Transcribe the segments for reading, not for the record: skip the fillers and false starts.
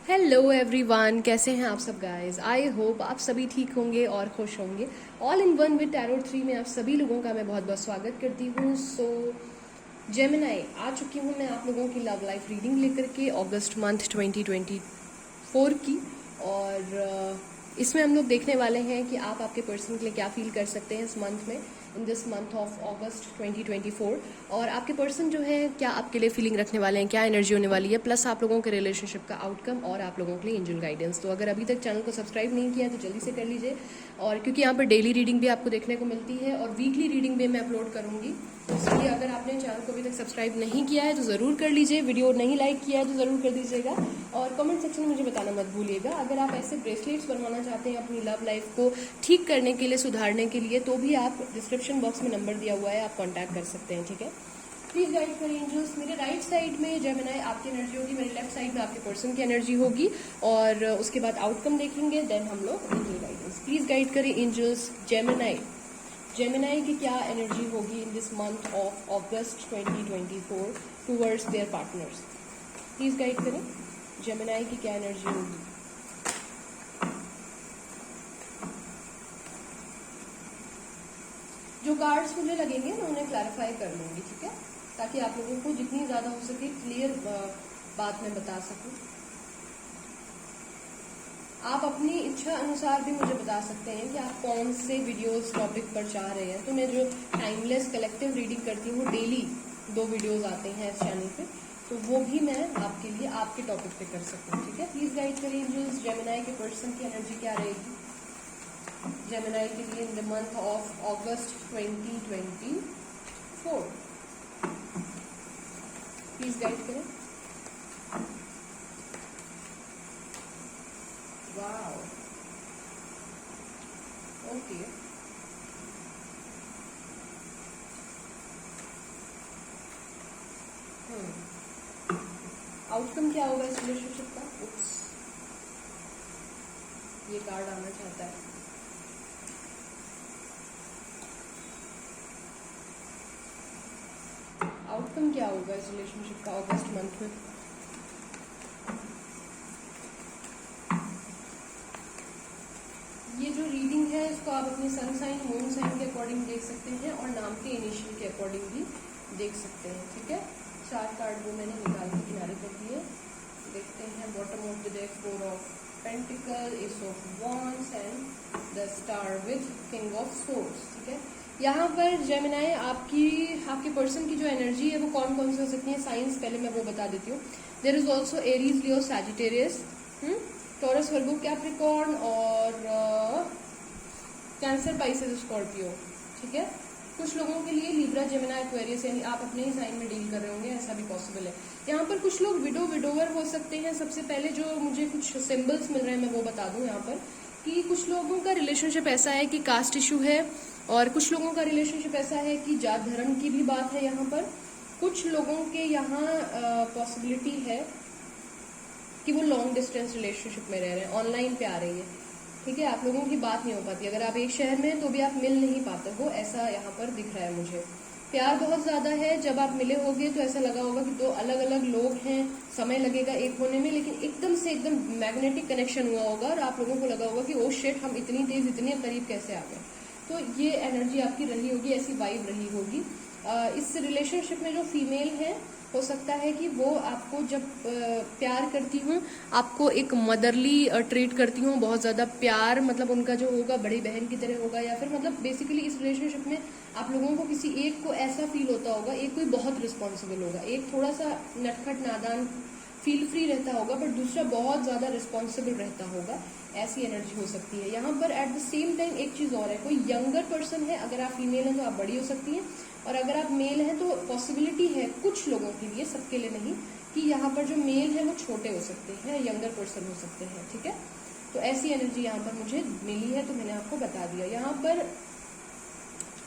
Hello everyone, कैसे हैं आप सब गाइस। आई होप आप सभी ठीक होंगे और खुश होंगे। All in one with tarot 3 में आप सभी लोगों का मैं बहुत बहुत स्वागत करती हूँ। जेमिनाई आ चुकी हूँ मैं आप लोगों की लव लाइफ रीडिंग लेकर के अगस्त मंथ 2024 की। और इसमें हम लोग देखने वाले हैं कि आप आपके पर्सन के लिए क्या फील कर सकते हैं इस मंथ में, इन दिस मंथ ऑफ अगस्त 2024। और आपके पर्सन जो है क्या आपके लिए फीलिंग रखने वाले हैं, क्या एनर्जी होने वाली है, प्लस आप लोगों के रिलेशनशिप का आउटकम और आप लोगों के लिए एंजल गाइडेंस। तो अगर अभी तक चैनल को सब्सक्राइब नहीं किया है तो जल्दी से कर लीजिए। और क्योंकि यहाँ पर डेली रीडिंग भी आपको देखने को मिलती है और वीकली रीडिंग भी मैं अपलोड करूँगी, इसलिए अगर आपने चैनल को अभी तक सब्सक्राइब नहीं किया है तो ज़रूर कर लीजिए। वीडियो नहीं लाइक किया है तो ज़रूर कर दीजिएगा और कमेंट सेक्शन में मुझे बताना मत भूलिएगा। अगर आप ऐसे ब्रेसलेट्स बनवाना चाहते हैं अपनी लव लाइफ को ठीक करने के लिए, सुधारने के लिए, तो भी आप डिस्क्रिप्शन बॉक्स में नंबर दिया हुआ है, आप कॉन्टैक्ट कर सकते हैं। ठीक है, प्लीज गाइड करें एंजल्स। मेरे राइट साइड में जेमिनाई आपकी एनर्जी होगी, मेरे लेफ्ट साइड में आपके पर्सन की एनर्जी होगी और उसके बाद आउटकम देखेंगे, देन हम लोग एंजल गाइडेंस। प्लीज गाइड करें एंजल्स। जेमिनाई की क्या एनर्जी होगी in this month of August 2024 towards their partners. Please guide करें जेमिनाई की क्या एनर्जी होगी। जो कार्ड्स मुझे लगेंगे मैं उन्हें क्लैरिफाई कर लूंगी, ठीक है, ताकि आप लोगों को जितनी ज्यादा हो सके क्लियर बात मैं बता सकूं। आप अपनी इच्छा अनुसार भी मुझे बता सकते हैं कि आप कौन से वीडियोस टॉपिक पर चाह रहे हैं। तो मैं जो टाइमलेस कलेक्टिव रीडिंग करती हूँ, डेली 2 वीडियोस आते हैं इस चैनल पे, तो वो भी मैं आपके लिए आपके टॉपिक पे कर सकती हूँ। ठीक है, प्लीज गाइड करिए जो जेमिनाई के पर्सन की एनर्जी क्या रहेगी जेमिनाई के लिए in the month of August 2024। Please guide करें। वाओ, ओके, आउटकम क्या होगा इस रिलेशनशिप का। उप्स, ये कार्ड आना चाहता है। आउटकम क्या होगा इस रिलेशनशिप का अगस्त मंथ में। ये जो रीडिंग है इसको आप अपने सन साइन, मून साइन के अकॉर्डिंग देख सकते हैं और नाम के इनिशियल के अकॉर्डिंग भी देख सकते हैं। ठीक है, 4 कार्ड वो मैंने निकाल के किनारे कर दिए। देखते हैं bottom of the deck, 4 of pentacle, S of wands and the star with king of swords. ठीक है, यहाँ पर जेमिनाई आपके पर्सन की जो एनर्जी है वो कौन कौन सी हो सकती है, साइंस पहले मैं वो बता देती हूँ। There is also Aries, Leo, Sagittarius, Taurus, Virgo, Capricorn और कैंसर, पाइसेस, स्कॉर्पियो। ठीक है, कुछ लोगों के लिए लिब्रा, जेमिनी, एक्वेरियस, यानी आप अपने ही साइन में डील कर रहे होंगे, ऐसा भी पॉसिबल है। यहाँ पर कुछ लोग विडोवर हो सकते हैं। सबसे पहले जो मुझे कुछ सिंबल्स मिल रहे हैं मैं वो बता दूं यहाँ पर कि कुछ लोगों का रिलेशनशिप ऐसा है कि कास्ट इशू है और कुछ लोगों का रिलेशनशिप ऐसा है कि जात धर्म की भी बात है। यहाँ पर कुछ लोगों के यहाँ पॉसिबिलिटी है कि वो लॉन्ग डिस्टेंस रिलेशनशिप में रह रहे हैं, ऑनलाइन पे आ रही है। ठीक है, आप लोगों की बात नहीं हो पाती, अगर आप एक शहर में हैं तो भी आप मिल नहीं पाते हो, ऐसा यहाँ पर दिख रहा है मुझे। प्यार बहुत ज्यादा है, जब आप मिले होगे तो ऐसा लगा होगा कि 2 अलग अलग लोग हैं, समय लगेगा एक होने में, लेकिन एकदम मैग्नेटिक कनेक्शन हुआ होगा और आप लोगों को लगा होगा कि ओ शिट, हम इतनी तेज इतने करीब कैसे आ गए। तो ये एनर्जी आपकी रही होगी, ऐसी वाइब रही होगी। इस रिलेशनशिप में जो फीमेल है हो सकता है कि वो आपको जब प्यार करती हूँ, आपको एक मदरली ट्रीट करती हूँ, बहुत ज़्यादा प्यार, मतलब उनका जो होगा बड़ी बहन की तरह होगा, या फिर मतलब बेसिकली इस रिलेशनशिप में आप लोगों को किसी एक को ऐसा फील होता होगा, एक कोई बहुत रिस्पॉन्सिबल होगा, एक थोड़ा सा नटखट नादान फील फ्री रहता होगा, बट दूसरा बहुत ज़्यादा रिस्पॉन्सिबल रहता होगा। ऐसी एनर्जी हो सकती है। यहाँ पर एट द सेम टाइम एक चीज़ और है, कोई यंगर पर्सन है, अगर आप फीमेल हैं तो आप बड़ी हो सकती हैं, और अगर आप मेल हैं तो पॉसिबिलिटी है कुछ लोगों के लिए, सबके लिए नहीं, कि यहाँ पर जो मेल है वो छोटे हो सकते हैं, यंगर पर्सन हो सकते हैं। ठीक है, तो ऐसी एनर्जी यहाँ पर मुझे मिली है तो मैंने आपको बता दिया। यहाँ पर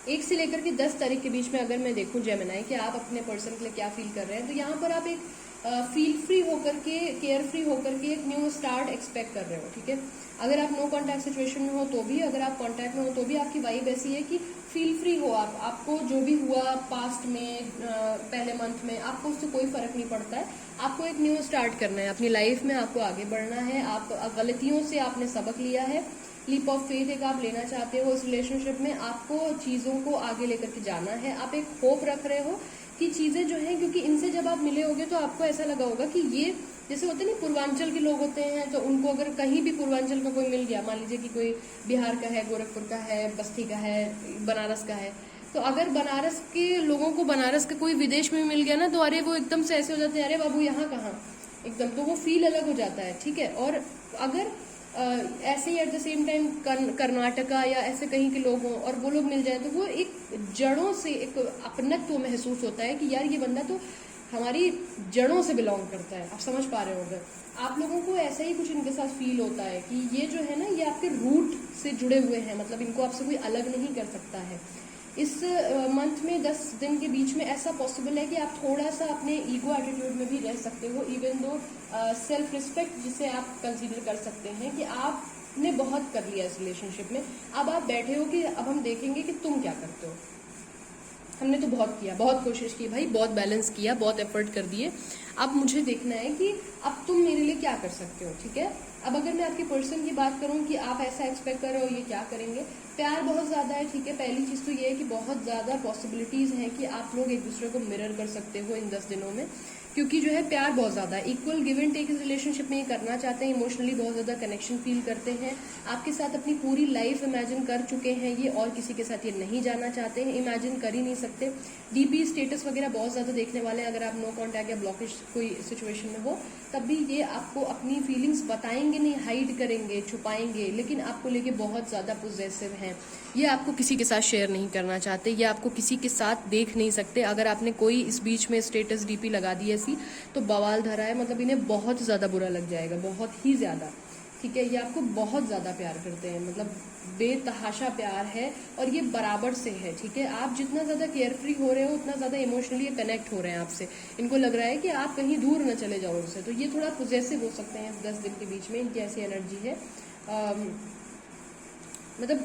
1 से लेकर के 10 तारीख के बीच में अगर मैं देखूं जेमिनाई कि आप अपने पर्सन के लिए क्या फील कर रहे हैं, तो यहाँ पर आप एक फील फ्री होकर के, केयर फ्री होकर के एक न्यू स्टार्ट एक्सपेक्ट कर रहे हो। ठीक है, अगर आप नो कांटेक्ट सिचुएशन में हो तो भी, अगर आप कांटेक्ट में हो तो भी आपकी वाइब ऐसी है कि फील फ्री हो आप, आपको जो भी हुआ पास्ट में, पहले मंथ में, आपको उससे कोई फर्क नहीं पड़ता है। आपको एक न्यू स्टार्ट करना है अपनी लाइफ में, आपको आगे बढ़ना है। आप गलतियों से आपने सबक लिया है, लीप ऑफ फेथ एक आप लेना चाहते हो उस रिलेशनशिप में, आपको चीज़ों को आगे लेकर के जाना है। आप एक होप रख रहे हो कि चीज़ें जो हैं, क्योंकि इनसे जब आप मिले होगे तो आपको ऐसा लगा होगा कि ये जैसे होते हैं ना पूर्वांचल के लोग होते हैं, तो उनको अगर कहीं भी पूर्वांचल का कोई मिल गया, मान लीजिए कि कोई बिहार का है, गोरखपुर का है, बस्ती का है, बनारस का है, तो अगर बनारस के लोगों को बनारस का कोई विदेश में मिल गया ना, तो अरे वो एकदम से ऐसे हो जाते हैं, अरे बाबू यहाँ कहाँ, एकदम, तो वो फील अलग हो जाता है, ठीक है। और अगर ऐसे ही at the same time Karnataka या ऐसे कहीं के लोग हों और वो लोग मिल जाए, तो वो एक जड़ों से एक अपनत्व महसूस होता है कि यार ये बंदा तो हमारी जड़ों से बिलोंग करता है। आप समझ पा रहे हो, अगर आप लोगों को ऐसा ही कुछ इनके साथ फील होता है कि ये जो है ना, ये आपके रूट से जुड़े हुए हैं, मतलब इनको आपसे कोई अलग नहीं कर सकता है। इस मंथ में 10 दिन के बीच में ऐसा पॉसिबल है कि आप थोड़ा सा अपने ईगो एटीट्यूड में भी रह सकते हो, इवन दो सेल्फ रिस्पेक्ट जिसे आप कंसीडर कर सकते हैं कि आपने बहुत कर लिया इस रिलेशनशिप में। अब आप बैठे हो कि अब हम देखेंगे कि तुम क्या करते हो। हमने तो बहुत किया, बहुत कोशिश की भाई, बहुत बैलेंस किया, बहुत एफर्ट कर दिए, अब मुझे देखना है कि अब तुम मेरे लिए क्या कर सकते हो, ठीक है। अब अगर मैं आपके पर्सन की बात करूं कि आप ऐसा एक्सपेक्ट कर रहे हो, ये क्या करेंगे। प्यार बहुत ज़्यादा है, ठीक है। पहली चीज़ तो ये है कि बहुत ज़्यादा पॉसिबिलिटीज़ हैं कि आप लोग एक दूसरे को मिरर कर सकते हो इन 10 दिनों में, क्योंकि जो है प्यार बहुत ज़्यादा है, इक्वल गिव एंड टेक इस रिलेशनशिप में ये करना चाहते हैं, इमोशनली बहुत ज़्यादा कनेक्शन फील करते हैं, आपके साथ अपनी पूरी लाइफ इमेजिन कर चुके हैं ये, और किसी के साथ ये नहीं जाना चाहते हैं, इमेजिन कर ही नहीं सकते। डीपी स्टेटस वगैरह बहुत ज़्यादा देखने वाले हैं, अगर आप नो कॉन्टैक्ट या ब्लॉकेज कोई सिचुएशन में हो, तब भी ये आपको अपनी फीलिंग्स बताएंगे नहीं, हाइड करेंगे, छुपाएंगे, लेकिन आपको लेके बहुत ज़्यादा पॉजेसिव हैं। ये आपको किसी के साथ शेयर नहीं करना चाहते, ये आपको किसी के साथ देख नहीं सकते। अगर आपने कोई इस बीच में स्टेटस डीपी लगा दी ऐसी, तो बवाल धरा है, मतलब इन्हें बहुत ज़्यादा बुरा लग जाएगा, बहुत ही ज़्यादा, ठीक है। ये आपको बहुत ज़्यादा प्यार करते हैं, मतलब बेतहाशा प्यार है, और ये बराबर से है, ठीक है। आप जितना ज़्यादा केयर फ्री हो रहे हो, उतना ज़्यादा इमोशनली कनेक्ट हो रहे हैं आपसे। इनको लग रहा है कि आप कहीं दूर न चले जाओ उनसे, तो ये थोड़ा पॉजेसिव हो सकते हैं 10 दिन के बीच में, इनकी ऐसी एनर्जी है। मतलब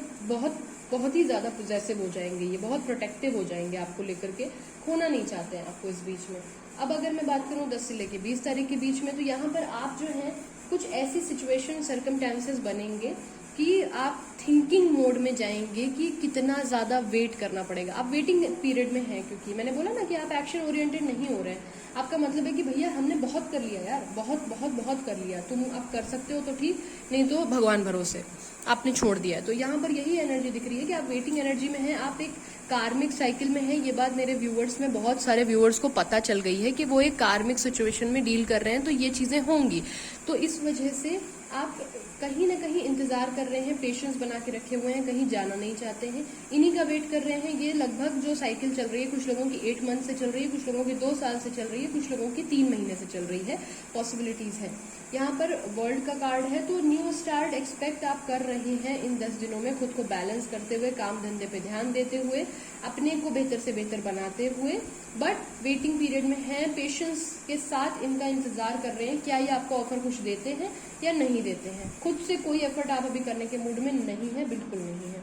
बहुत ही ज़्यादा पॉजेसिव हो जाएंगे, ये बहुत प्रोटेक्टिव हो जाएंगे आपको लेकर के, खोना नहीं चाहते हैं आपको इस बीच में। अब अगर मैं बात करूँ 10 से लेकर 20 तारीख के बीच में, तो यहाँ पर आप जो हैं कुछ ऐसी सिचुएशन सर्कमस्टेंसेस बनेंगे कि आप थिंकिंग मोड में जाएंगे कि कितना ज़्यादा वेट करना पड़ेगा। आप वेटिंग पीरियड में हैं, क्योंकि मैंने बोला ना कि आप एक्शन ओरिएंटेड नहीं हो रहे हैं। आपका मतलब है कि भैया हमने बहुत कर लिया यार, बहुत बहुत बहुत कर लिया, तुम अब कर सकते हो तो ठीक, नहीं तो भगवान भरोसे, आपने छोड़ दिया है। तो यहाँ पर यही एनर्जी दिख रही है कि आप वेटिंग एनर्जी में हैं, आप एक कार्मिक साइकिल में है। ये बात मेरे व्यूअर्स में, बहुत सारे व्यूअर्स को पता चल गई है कि वो एक कार्मिक सिचुएशन में डील कर रहे हैं, तो ये चीज़ें होंगी। तो इस वजह से आप कहीं ना कहीं इंतजार कर रहे हैं, पेशेंस बना के रखे हुए हैं, कहीं जाना नहीं चाहते हैं, इन्हीं का वेट कर रहे हैं। ये लगभग जो साइकिल चल रही है, कुछ लोगों की 8 मंथ से चल रही है, कुछ लोगों की 2 साल से चल रही है, कुछ लोगों की 3 महीने से चल रही है, पॉसिबिलिटीज है। यहाँ पर वर्ल्ड का कार्ड है, तो न्यू स्टार्ट एक्सपेक्ट आप कर रहे हैं इन 10 दिनों में, खुद को बैलेंस करते हुए, काम धंधे पे ध्यान देते हुए, अपने को बेहतर से बेहतर बनाते हुए, बट वेटिंग पीरियड में हैं, पेशेंस के साथ इनका इंतजार कर रहे हैं, क्या ये आपको ऑफर कुछ देते हैं या नहीं देते हैं। खुद से कोई एफर्ट आप अभी करने के मूड में नहीं है, बिल्कुल नहीं है।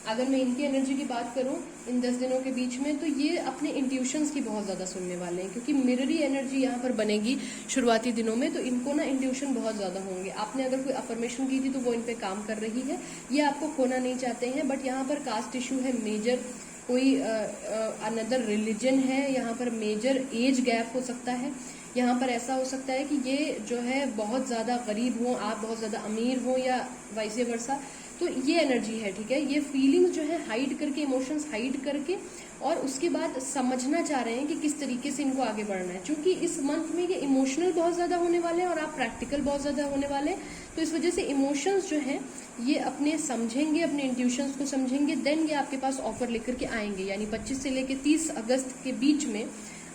अगर मैं इनकी एनर्जी की बात करूं इन 10 दिनों के बीच में, तो ये अपने इंट्यूशंस की बहुत ज़्यादा सुनने वाले हैं, क्योंकि मिररी एनर्जी यहाँ पर बनेगी शुरुआती दिनों में, तो इनको ना इंट्यूशन बहुत ज़्यादा होंगे। आपने अगर कोई अफर्मेशन की थी तो वो इन पे काम कर रही है, ये आपको खोना नहीं चाहते हैं। बट यहाँ पर कास्ट इशू है मेजर, कोई अनदर रिलीजन है, यहाँ पर मेजर एज गैप हो सकता है, यहाँ पर ऐसा हो सकता है कि ये जो है बहुत ज़्यादा गरीब हो, आप बहुत ज़्यादा अमीर हो, या वाइस वर्सा। तो ये एनर्जी है, ठीक है। ये फीलिंग्स जो है हाइड करके, इमोशंस हाइड करके, और उसके बाद समझना चाह रहे हैं कि किस तरीके से इनको आगे बढ़ना है, क्योंकि इस मंथ में ये इमोशनल बहुत ज़्यादा होने वाले हैं और आप प्रैक्टिकल बहुत ज़्यादा होने वाले हैं। तो इस वजह से इमोशंस जो हैं ये अपने समझेंगे, अपने इंट्यूशंस को समझेंगे, देन ये आपके पास ऑफर लेकर के आएंगे। यानी 25 से लेकर 30 अगस्त के बीच में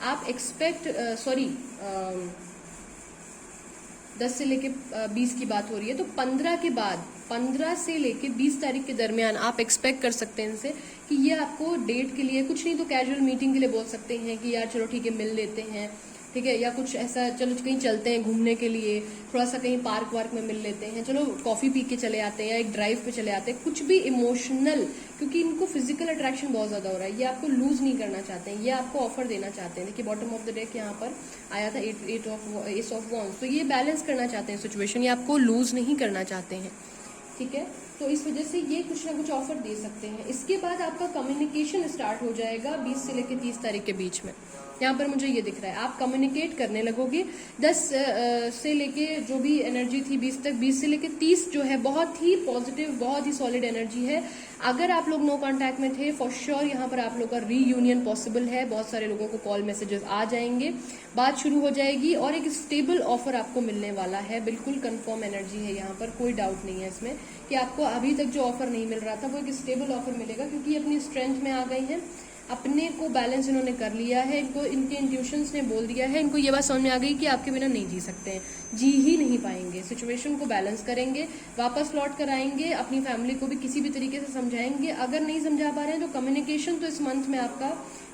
आप एक्सपेक्ट 10 से लेके 20 की बात हो रही है, तो 15 के बाद, 15 से लेके 20 तारीख के दरमियान आप एक्सपेक्ट कर सकते हैं इनसे कि ये आपको डेट के लिए, कुछ नहीं तो कैजुअल मीटिंग के लिए बोल सकते हैं कि यार चलो ठीक है मिल लेते हैं, ठीक है, या कुछ ऐसा चलो कहीं चलते हैं घूमने के लिए, थोड़ा सा कहीं पार्क वार्क में मिल लेते हैं, चलो कॉफी पी के चले आते हैं या एक ड्राइव पे चले आते हैं, कुछ भी इमोशनल, क्योंकि इनको फिजिकल अट्रैक्शन बहुत ज्यादा हो रहा है, ये आपको लूज नहीं करना चाहते हैं, ये आपको ऑफर देना चाहते हैं। देखिए बॉटम ऑफ द डेक यहाँ पर आया था एस ऑफ वॉन्ड्स, तो ये बैलेंस करना चाहते हैं सिचुएशन, ये आपको लूज नहीं करना चाहते हैं, ठीक है। तो इस वजह से ये कुछ ना कुछ ऑफर दे सकते हैं। इसके बाद आपका कम्युनिकेशन स्टार्ट हो जाएगा 20 से लेकर 30 तारीख के बीच में। यहाँ पर मुझे ये दिख रहा है आप कम्युनिकेट करने लगोगे। 10 से लेके जो भी एनर्जी थी 20 तक, 20 से लेके 30 जो है बहुत ही पॉजिटिव, बहुत ही सॉलिड एनर्जी है। अगर आप लोग नो कांटेक्ट में थे, फॉर श्योर यहाँ पर आप लोग का रीयूनियन पॉसिबल है। बहुत सारे लोगों को कॉल मैसेजेस आ जाएंगे, बात शुरू हो जाएगी और एक स्टेबल ऑफर आपको मिलने वाला है। बिल्कुल कंफर्म एनर्जी है यहाँ पर, कोई डाउट नहीं है इसमें कि आपको अभी तक जो ऑफर नहीं मिल रहा था वो एक स्टेबल ऑफर मिलेगा, क्योंकि ये अपनी स्ट्रेंथ में आ गई है, अपने को बैलेंस इन्होंने कर लिया है, इनको इनके इंट्यूशंस ने बोल दिया है, इनको ये बात समझ में आ गई कि आपके बिना नहीं जी सकते हैं, जी ही नहीं पाएंगे। सिचुएशन को बैलेंस करेंगे, वापस लौट कर आएंगे, अपनी फैमिली को भी किसी भी तरीके से समझाएंगे। अगर नहीं समझा पा रहे हैं तो कम्युनिकेशन तो इस मंथ में आपका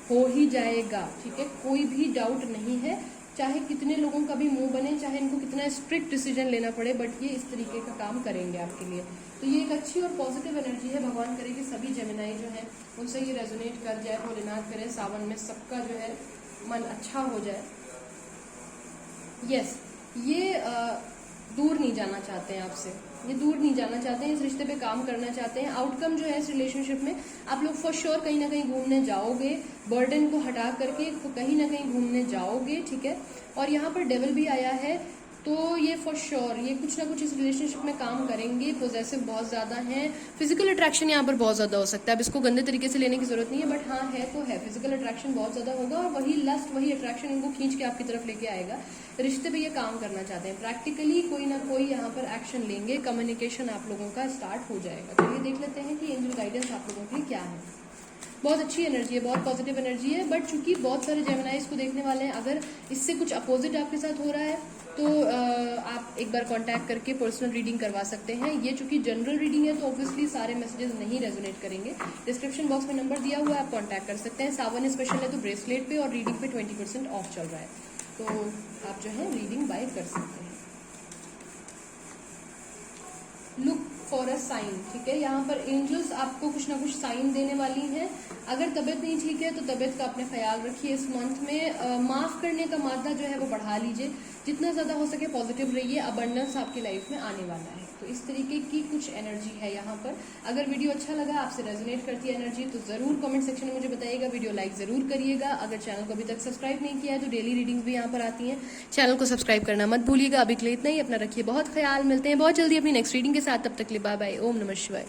हो ही जाएगा, ठीक है, कोई भी डाउट नहीं है। चाहे कितने लोगों का भी मुंह बने, चाहे इनको कितना स्ट्रिक्ट डिसीजन लेना पड़े, बट ये इस तरीके का काम करेंगे आपके लिए। तो ये एक अच्छी और पॉजिटिव एनर्जी है। भगवान करे कि सभी जेमिनाई जो है उनसे ये रेजोनेट कर जाए, भोलेनाथ करे सावन में सबका जो है मन अच्छा हो जाए। यस, ये दूर नहीं जाना चाहते हैं आपसे, ये दूर नहीं जाना चाहते हैं, इस रिश्ते पे काम करना चाहते हैं। आउटकम जो है इस रिलेशनशिप में आप लोग फॉर श्योर कहीं ना कहीं घूमने जाओगे, बर्डन को हटा करके कहीं ना कहीं घूमने जाओगे, ठीक है। और यहाँ पर डेविल भी आया है, तो ये फॉर श्योर ये कुछ ना कुछ इस रिलेशनशिप में काम करेंगे। पॉजेसिव बहुत ज्यादा हैं, फिजिकल अट्रैक्शन यहाँ पर बहुत ज्यादा हो सकता है। अब इसको गंदे तरीके से लेने की जरूरत नहीं है, बट हाँ है तो है, फिजिकल अट्रैक्शन बहुत ज्यादा होगा और वही लस्ट, वही अट्रैक्शन इनको खींच के आपकी तरफ लेके आएगा। रिश्ते पे ये काम करना चाहते हैं, प्रैक्टिकली कोई ना कोई यहाँ पर एक्शन लेंगे, कम्युनिकेशन आप लोगों का स्टार्ट हो जाएगा। चलिए देख लेते हैं कि एंजल गाइडेंस आप लोगों के लिए क्या है। बहुत अच्छी एनर्जी है, बहुत पॉजिटिव एनर्जी है, बट चूंकि बहुत सारे जेमिनाई इसको देखने वाले हैं, अगर इससे कुछ अपोजिट आपके साथ हो रहा है तो आप एक बार कांटेक्ट करके पर्सनल रीडिंग करवा सकते हैं। ये चूंकि जनरल रीडिंग है तो ऑब्वियसली सारे मैसेजेस नहीं रेजोनेट करेंगे। डिस्क्रिप्शन बॉक्स में नंबर दिया हुआ है, आप कांटेक्ट कर सकते हैं। सावन स्पेशल है तो ब्रेसलेट पे और रीडिंग पे 20% ऑफ चल रहा है, तो आप जो है रीडिंग बाय कर सकते हैं। लुक फॉर अ साइन, ठीक है। यहाँ पर एंजल्स आपको कुछ ना कुछ साइन देने वाली हैं। अगर तबीयत नहीं ठीक है तो तबीयत का अपने ख्याल रखिए। इस मंथ में माफ करने का मादा जो है वो बढ़ा लीजिए, जितना ज्यादा हो सके पॉजिटिव रहिए। अबंडेंस आपकी लाइफ में आने वाला है, तो इस तरीके की कुछ एनर्जी है यहाँ पर। अगर वीडियो अच्छा लगा, आपसे रेजोनेट करती है एनर्जी, तो जरूर कमेंट सेक्शन में मुझे बताइएगा। वीडियो लाइक जरूर करिएगा। अगर चैनल को अभी तक सब्सक्राइब नहीं किया है तो डेली रीडिंग्स भी यहाँ पर आती हैं, चैनल को सब्सक्राइब करना मत भूलिएगा। अभी के लिए इतना ही, अपना रखिए बहुत ख्याल। मिलते हैं बहुत जल्दी अपनी नेक्स्ट रीडिंग के साथ, तब तक के लिए बाय बाय। ओम नमः शिवाय।